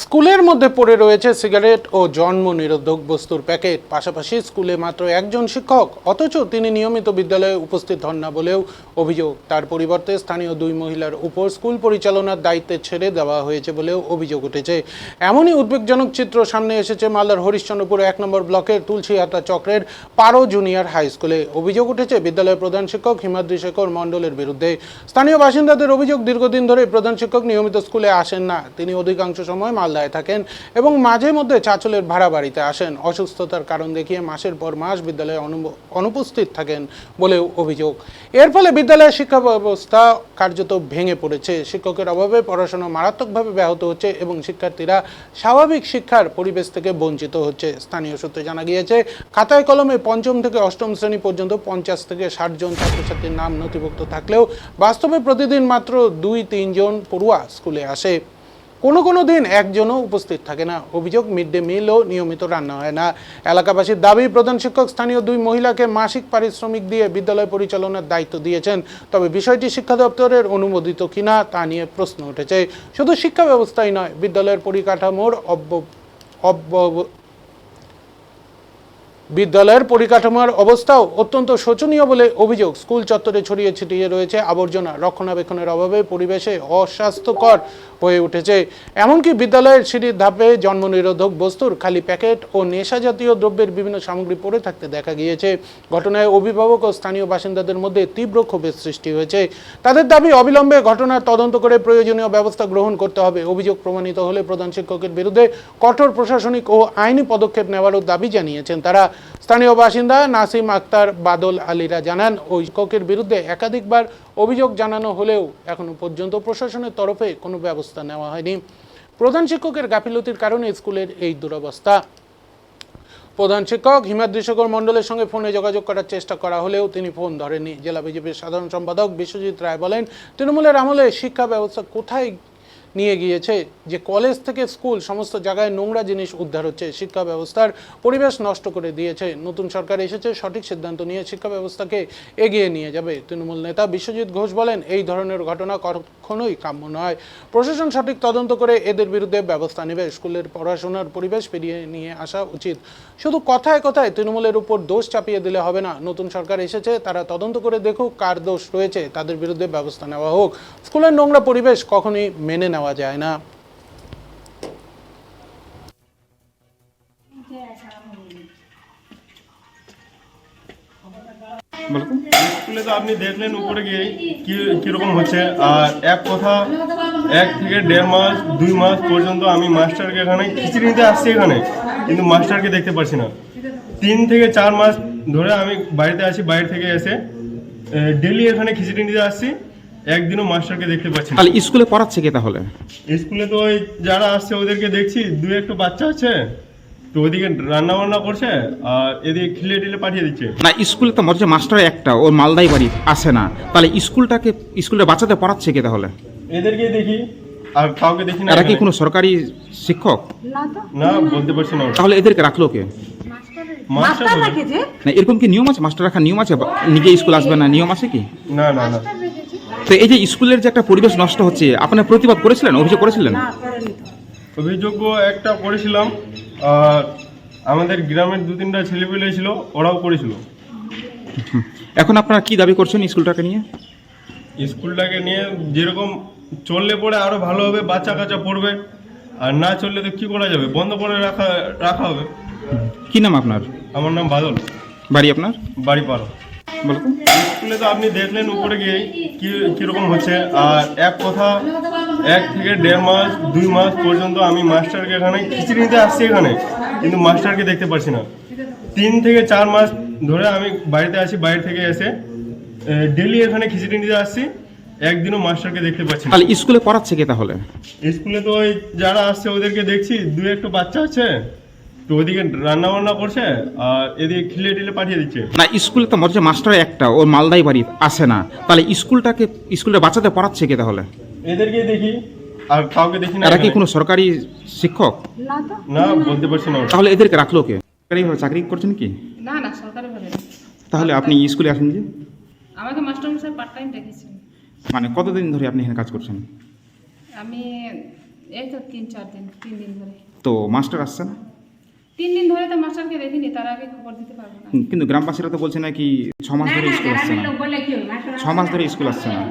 স্কুলের মধ্যে পড়ে রয়েছে সিগারেট ও জন্ম নিরোধক বস্তুর প্যাকেট। পাশাপাশি স্কুলে মাত্র একজন শিক্ষক, অথচ তিনি নিয়মিত বিদ্যালয়ে উপস্থিত হন না বলেও অভিযোগ। তার পরিবর্তে স্থানীয় দুই মহিলার উপর স্কুল পরিচালনার দায়িত্বে ছেড়ে দেওয়া হয়েছে বলেও অভিযোগ উঠেছে। এমনই উদ্বেগজনক চিত্র সামনে এসেছে মালদার হরিশ্চন্দ্রপুর ১ নম্বর ব্লকের তুলসীহাতা চক্রের পারো জুনিয়র হাই স্কুলে। অভিযোগ উঠেছে বিদ্যালয়ের প্রধান শিক্ষক হিমাদ্রি শেখর মণ্ডলের বিরুদ্ধে। স্থানীয় বাসিন্দাদের অভিযোগ, দীর্ঘদিন ধরে প্রধান শিক্ষক নিয়মিত স্কুলে আসেন না। তিনি অধিকাংশ সময় মালদায় থাকেন এবং মাঝে মধ্যে চাঁচলের ভাড়া বাড়িতে আসেন। অসুস্থতার কারণ দেখিয়ে মাসের পর মাস বিদ্যালয়ে অনুপস্থিত থাকেন বলেও অভিযোগ। এর ফলে বিদ্যালয়ের শিক্ষা ব্যবস্থা কার্যত ভেঙে পড়েছে। শিক্ষকের অভাবে পড়াশোনা মারাত্মকভাবে ব্যাহত হচ্ছে এবং শিক্ষার্থীরা স্বাভাবিক শিক্ষার পরিবেশ থেকে বঞ্চিত হচ্ছে। স্থানীয় সূত্রে জানা গিয়েছে, খাতায় কলমে পঞ্চম থেকে অষ্টম শ্রেণী পর্যন্ত 50 থেকে 60 জন ছাত্রছাত্রীর নাম নথিভুক্ত থাকলেও বাস্তবে প্রতিদিন মাত্র 2-3 জন পড়ুয়া স্কুলে আসে। কোনো দিন একজনও উপস্থিত থাকে না। অভিযোগ, মিড ডে মিলও নিয়মিত রান্না হয় না। এলাকাবাসীর দাবি, প্রধান শিক্ষক স্থানীয় দুই মহিলাকে মাসিক পারিশ্রমিক দিয়ে বিদ্যালয় পরিচালনার দায়িত্ব দিয়েছেন। তবে বিষয়টি শিক্ষা দপ্তরের অনুমোদিত কিনা তা নিয়ে প্রশ্ন উঠেছে। শুধু শিক্ষা ব্যবস্থাই নয়, বিদ্যালয়ের পরিকাঠামোর অবস্থাও অত্যন্ত শোচনীয় বলে অভিযোগ। স্কুল চত্বরে ছড়িয়ে ছিটিয়ে রয়েছে আবর্জনা, রক্ষণাবেক্ষণের অভাবে পরিবেশে অস্বাস্থ্যকর হয়ে উঠেছে। এমনকি বিদ্যালয়ের সিঁড়ির ধাপে জন্ম নিরোধক বস্তুর খালি প্যাকেট ও নেশা জাতীয় দ্রব্যের বিভিন্ন সামগ্রী পড়ে থাকতে দেখা গিয়েছে। ঘটনায় অভিভাবক ও স্থানীয় বাসিন্দাদের মধ্যে তীব্র ক্ষোভের সৃষ্টি হয়েছে। তাদের দাবি, অবিলম্বে ঘটনার তদন্ত করে প্রয়োজনীয় ব্যবস্থা গ্রহণ করতে হবে। অভিযোগ প্রমাণিত হলে প্রধান শিক্ষকের বিরুদ্ধে কঠোর প্রশাসনিক ও আইনি পদক্ষেপ নেওয়ারও দাবি জানিয়েছেন তারা। স্থানীয় বাসিন্দা নাসিম আক্তার বাদল আলীরা জানান, ওই শিক্ষকের বিরুদ্ধে একাধিকবার অভিযোগ জানানো হলেও এখনো পর্যন্ত প্রশাসনের তরফে কোনো ব্যবস্থা নেওয়া হয়নি। প্রধান শিক্ষকের গাফিলতির কারণে স্কুলের এই দুরবস্থা। প্রধান শিক্ষক হিমাদ্রি শেখর মণ্ডলের সঙ্গে ফোনে যোগাযোগ করার চেষ্টা করা হলেও তিনি ফোন ধরেননি। জেলা বিজেপির সাধারণ সম্পাদক বিশ্বজিৎ রায় বলেন, তৃণমূলের আমলে শিক্ষা ব্যবস্থা কোথায় নিয়ে গিয়েছে যে কলেজ থেকে স্কুল সমস্ত জায়গায় নোংরা জিনিস উদ্ধার হচ্ছে, শিক্ষা ব্যবস্থার পরিবেশ নষ্ট করে দিয়েছে। নতুন সরকার এসেছে, সঠিক সিদ্ধান্ত নিয়ে শিক্ষা ব্যবস্থাকে এগিয়ে নিয়ে যাবে। তৃণমূল নেতা বিশ্বজিৎ ঘোষ বলেন, এই ধরনের ঘটনা কখনোই কাম্য নয়। প্রশাসন সঠিক তদন্ত করে এদের বিরুদ্ধে ব্যবস্থা নেবে। স্কুলের পড়াশোনার পরিবেশ ফিরিয়ে নিয়ে আসা উচিত। শুধু কথায় কথায় তৃণমূলের উপর দোষ চাপিয়ে দিলে হবে না। নতুন সরকার এসেছে, তারা তদন্ত করে দেখুক কার দোষ রয়েছে, তাদের বিরুদ্ধে ব্যবস্থা নেওয়া হোক। স্কুলের নোংরা পরিবেশ কখনোই মেনে নেওয়া যায় না। স্কুলে তো আপনি দেখলেন উপরে গিয়ে কিরকম হচ্ছে। আর এক কথা, 1 থেকে 1.5 মাস 2 মাস পর্যন্ত আমি মাস্টারকে এখানে খিচুড়ি নিতে আসছি এখানে, কিন্তু মাস্টারকে দেখতে পাচ্ছি না। 3 থেকে 4 মাস ধরে আমি বাড়িতে আছি, বাইরে থেকে এসে ডেলি এখানে খিচুড়ি নিতে আসছি, একদিনও মাস্টারকে দেখতে পাচ্ছি না। তাহলে স্কুলে পড়াচ্ছে কে তাহলে? স্কুলে তো ওই যারা আসছে ওদেরকে দেখছি, 2-1 বাচ্চা আছে, তো ওইদিকে রান্না বান্না করছে আর এদিকে খিলে টিলে পাঠিয়ে দিচ্ছে। না, স্কুলে তো মধ্যে মাস্টার একটা, ওর মালদাই বাড়ি আসে না। তাহলে স্কুলের বাচ্চাদের পড়াচ্ছে কে তাহলে? এদেরকে দেখি আর কাউকে দেখি না। এরা কি কোনো সরকারি শিক্ষক? না, বলতে পারছি না। তাহলে এদেরকে রাখলো কে? মাস্টার না, এরকম কি নিয়ম আছে? মাস্টার রাখার নিয়ম আছে? নিজে স্কুল আসবে না, নিয়ম আছে কি? না না না। তো এই যে স্কুলের যে একটা পরিবেশ নষ্ট হচ্ছে, আপনার প্রতিবাদ করেছিলেন, অভিযোগ করেছিলেন? অভিযোগ একটা করেছিলাম, আর আমাদের গ্রামের 2-3টা ছেলেপেলে ছিল, ওরাও করেছিল। এখন আপনারা কি দাবি করছেন স্কুলটাকে নিয়ে? স্কুলটাকে নিয়ে যেরকম চললে পরে আরো ভালো হবে, বাচ্চা কাচ্চা পড়বে, আর না চললে তো কি করা যাবে, বন্ধ করে রাখা হবে। কি নাম আপনার? আমার নাম বাদল। বাড়ি আপনার? বাড়ি পারো। বলুন। স্কুলে তো আপনি দেখলেন উপরে গিয়ে কিরকম হচ্ছে। আর এক কথা, 1 থেকে 1.5 মাস 2 মাস পর্যন্ত আমি মাস্টারকে এখানে খিচুড়ি নিতে আসছি এখানে, কিন্তু মাস্টারকে দেখতে পাচ্ছি না। 3 থেকে 4 মাস ধরে আমি বাড়িতে আছি, বাইরে থেকে এসে ডেলি এখানে খিচুড়ি নিতে আসছি, একদিনও মাস্টারকে দেখতে পাচ্ছি না। তাহলে স্কুলে পড়াচ্ছে কে তাহলে? স্কুলে তো ওই যারা আসছে ওদেরকে দেখছি, 2-1 বাচ্চা আছে, তো ওইদিকে রান্না বান্না করছে আর এদিকে খিলে টিলে পাঠিয়ে দিচ্ছে। না, স্কুলে তো মধ্যে মাস্টার একটা, ওর মালদাই বাড়ি আসে না। তাহলে স্কুলের বাচ্চাদের পড়াচ্ছে কে তাহলে? এদেরকে দেখি আর কাউকে দেখি না। এরা কি কোনো সরকারি শিক্ষক? না, বলতে পারছি না। তাহলে এদেরকে রাখলো কে? সরকারিভাবে চাকরি করছেন কি? না না, সরকারি ভাবে না। তাহলে আপনি স্কুলে আসেন যে? আমাকে মাস্টারমশাই পার্ট টাইম রেখেছেন। মানে কতদিন ধরে আপনি এখানে কাজ করছেন? আমি এই তো 3 দিন ধরে। তো মাস্টার আসছে না? 3 দিন ধরে তো মাস্টারকে দেখিনি, তার আগে খবর দিতে পারবো না। কিন্তু গ্রামবাসীরা তো বলছে নাকি 6 মাস ধরে স্কুল আসছে না, 6 মাস ধরে স্কুল আসছে না।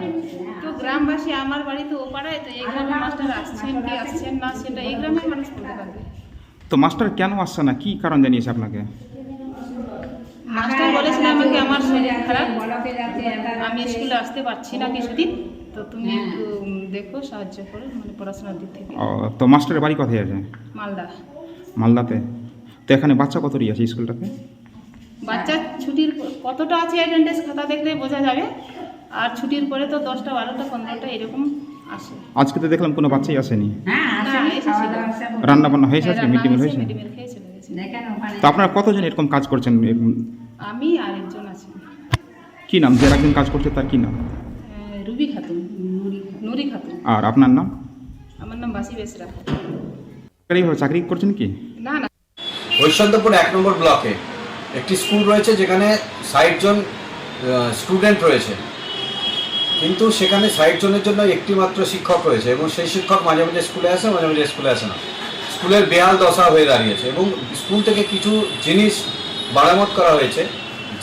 তো গ্রামবাসী, আমার বাড়ি তো ও পাড়ায়, তো এই গ্রামে মাস্টার আসছেন কি আসছেন না সেটা এই গ্রামের মানুষ বলতে পারবে। তো মাস্টার কেন আসছে না, কি কারণ জানিয়েছে আপনাকে? মাস্টার বলেছিল আমাকে আমার শরীর খারাপ, আমি স্কুলে আসতে পারছি না কিছুদিন, তো তুমি একটু দেখো, সাহায্য করো, মানে পড়াশোনার দিক থেকে। ও, তো মাস্টারের বাড়ি কোথায় আছে? মালদা। মালদাতে। তো এখানে বাচ্চা কতটি আছে স্কুলটাতে? বাচ্চা ছুটির কতটা আছে অ্যাটেন্ডেন্স খাতা দেখলে বোঝা যাবে, আর ছুটির পরে তো 10টা 12টা 15টা এরকম আসে। আজকে তো দেখলাম কোনো বাচ্চাই আসেনি। না, এসেছিল। রান্না বান্না হয়েছে আজকে, মিড ডে মিল হয়েছে? মিড ডে মিল খেয়ে চলে গেছে। তো আপনারা কতজন এরকম কাজ করছেন? আমি আর একজন আছি, কি নাম যে একজন কাজ করছে, তার কি নাম? রুবি খাতুন, নুরি খাতুন। আর আপনার নাম? আমার নাম বাসি বেসরা। এইভাবে চাকরি করছেন কি? না না, হরিশ্চন্দ্রপুর 1 নম্বর ব্লকে একটি স্কুল রয়েছে যেখানে 60 জন স্টুডেন্ট রয়েছে, কিন্তু সেখানে 60 জনের জন্য একটি মাত্র শিক্ষক রয়েছে এবং সেই শিক্ষক মাঝে মাঝে স্কুলে আসে, মাঝে মাঝে স্কুলে আসে না। স্কুলের বেহাল দশা হয়ে দাঁড়িয়েছে এবং স্কুল থেকে কিছু জিনিস বারামত করা হয়েছে,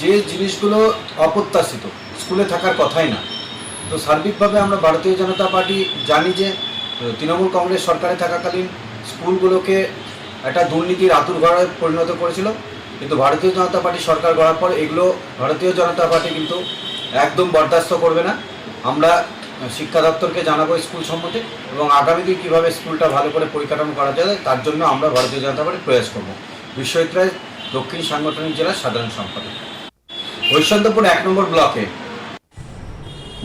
যে জিনিসগুলো অপ্রত্যাশিত, স্কুলে থাকার কথাই না। তো সার্বিকভাবে আমরা ভারতীয় জনতা পার্টি জানি যে তৃণমূল কংগ্রেস সরকারে থাকাকালীন স্কুলগুলোকে একটা দুর্নীতির আতুরঘরে পরিণত করেছিল, কিন্তু ভারতীয় জনতা পার্টি সরকার গড়ার পর এগুলো ভারতীয় জনতা পার্টি কিন্তু একদম বরদাস্ত করবে না। আমরা শিক্ষা দপ্তরকে জানাবো স্কুল সম্বন্ধে এবং আগামী দিন কীভাবে স্কুলটা ভালো করে পরিকাঠামো করা যায় তার জন্য আমরা ভারতীয় জনতা পার্টি প্রয়াস করব। বিশ্বজিৎ রায়, দক্ষিণ সাংগঠনিক জেলার সাধারণ সম্পাদক, হরিশ্চন্দ্রপুর 1 নম্বর ব্লকে।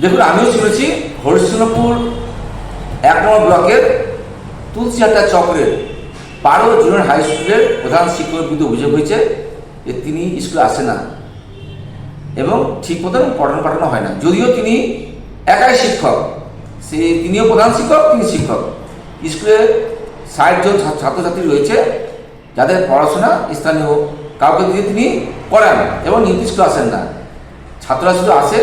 দেখুন, আমিও শুনেছি হরিশ্চন্দ্রপুর 1 নম্বর ব্লকের তুলসিহাটা চক্রের পারো জুনিয়র হাই স্কুলের প্রধান শিক্ষকের বিরুদ্ধে অভিযোগ হয়েছে যে তিনি স্কুলে আসে না এবং ঠিক মতন পঠন পাঠানো হয় না। যদিও তিনি একাই শিক্ষক, তিনিও প্রধান শিক্ষক, তিনি শিক্ষক। স্কুলে 60 জন ছাত্রছাত্রী রয়েছে যাদের পড়াশোনা স্থানীয় কাউকে দিয়ে তিনি করান এবং নির্দিষ্ট স্কুলে আসেন না। ছাত্ররা শুধু আসে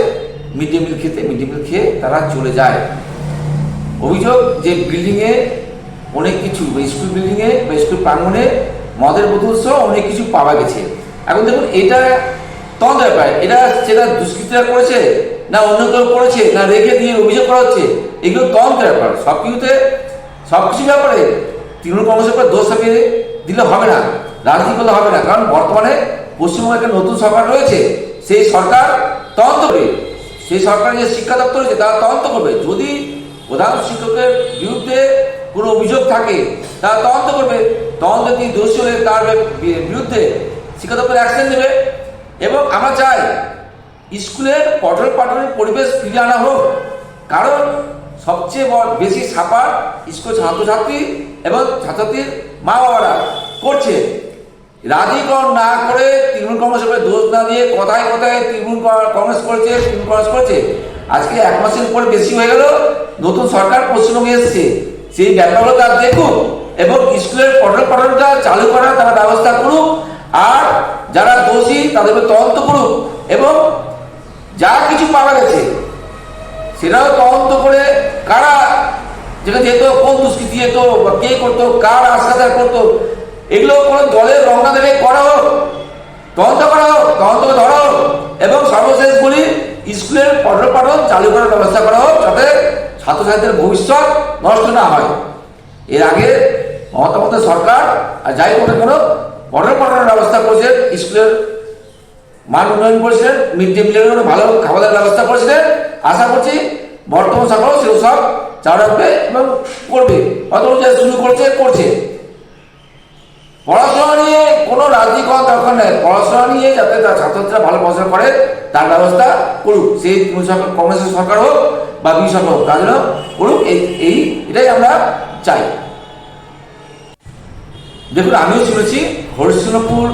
মিড ডে মিল খেতে, মিড ডে মিল খেয়ে তারা চলে যায়। অভিযোগ যে বিল্ডিংয়ে অনেক কিছু, স্কুল বিল্ডিংয়ে বা স্কুল প্রাঙ্গণে মদের বোতল সহ অনেক কিছু পাওয়া গেছে। এখন দেখুন, এটা তদন্ত ব্যাপার, এটা সেটা দুষ্কৃতীরা করেছে না অন্য কেউ করেছে না রেখে দিয়ে অভিযোগ করা হচ্ছে, এগুলো তদন্ত ব্যাপার। সব কিছু ব্যাপারে তৃণমূল কংগ্রেসের উপর দোষ চাপিয়ে দিলে হবে না, রাজনীতি করলে হবে না। কারণ বর্তমানে পশ্চিমবঙ্গে একটা নতুন সরকার রয়েছে, সেই সরকার তদন্ত করবে, সেই সরকারের যে শিক্ষা দপ্তর রয়েছে তারা তদন্ত করবে। যদি প্রধান শিক্ষকের বিরুদ্ধে কোনো অভিযোগ থাকে তারা তদন্ত করবে, তদন্তে তিনি দোষী হলে তার বিরুদ্ধে শিক্ষা দপ্তর অ্যাকশন নেবে। এবং আমরা চাই স্কুলের পঠন পাঠনের পরিবেশ ফিরিয়ে আনা হোক, কারণ সবচেয়ে বেশি সাফার স্কুল ছাত্রছাত্রী এবং ছাত্রছাত্রীর মা বাবারা করছে। রাজনীতিকরণ না করে তৃণমূল কংগ্রেসের দোষ না দিয়ে কথায় কথায় তৃণমূল কংগ্রেস করেছে। আজকে 1 মাসের পরে বেশি হয়ে গেল, নতুন সরকার পশ্চিমবঙ্গে এসেছে, সেই ব্যাপারগুলো তারা দেখুক এবং স্কুলের পঠন পাঠনটা চালু করার তারা ব্যবস্থা করুক, আর যারা দোষী তাদের তদন্ত করুক এবং যা কিছু পাওয়া গেছে সেটাও তদন্ত করে কারা যেটা যেত, কোন দুষ্কৃতি যেত, কে করতো, কার আশ্বাস করতো, এগুলো কোনো দলের রং না দেখে করা হোক, তদন্ত করা হোক, তদন্ত ধরা হোক এবং সর্বশেষ বলি স্কুলের পঠন পাঠন চালু করার ব্যবস্থা করা হোক, যাতে ছাত্রছাত্রীদের ভবিষ্যৎ নষ্ট না হয়। এর আগে মমতা সরকার আর যাই করে কোনো পঠন পাঠনের ব্যবস্থা করেছেন, স্কুলের মান উন্নয়ন করেছিলেন, মিড ডে মিলের ভালো খাবারের ব্যবস্থা করেছিলেন। আশা করছি বর্তমান সরকারও সেসব চালু রাখবে এবং করবে, অথবা শুরু করছে। পড়াশোনা নিয়ে কোনো রাজনীতি করার দরকার নেই, পড়াশোনা নিয়ে যাতে তার ছাত্রছাত্রীরা ভালো পড়াশোনা করে তার ব্যবস্থা করুক, সেই কংগ্রেসের সরকার হোক বা বিজেপি সরকার হোক, তার জন্য করুক, এটাই আমরা চাই। দেখুন, আমিও শুনেছি হরিশ্চন্দ্রপুর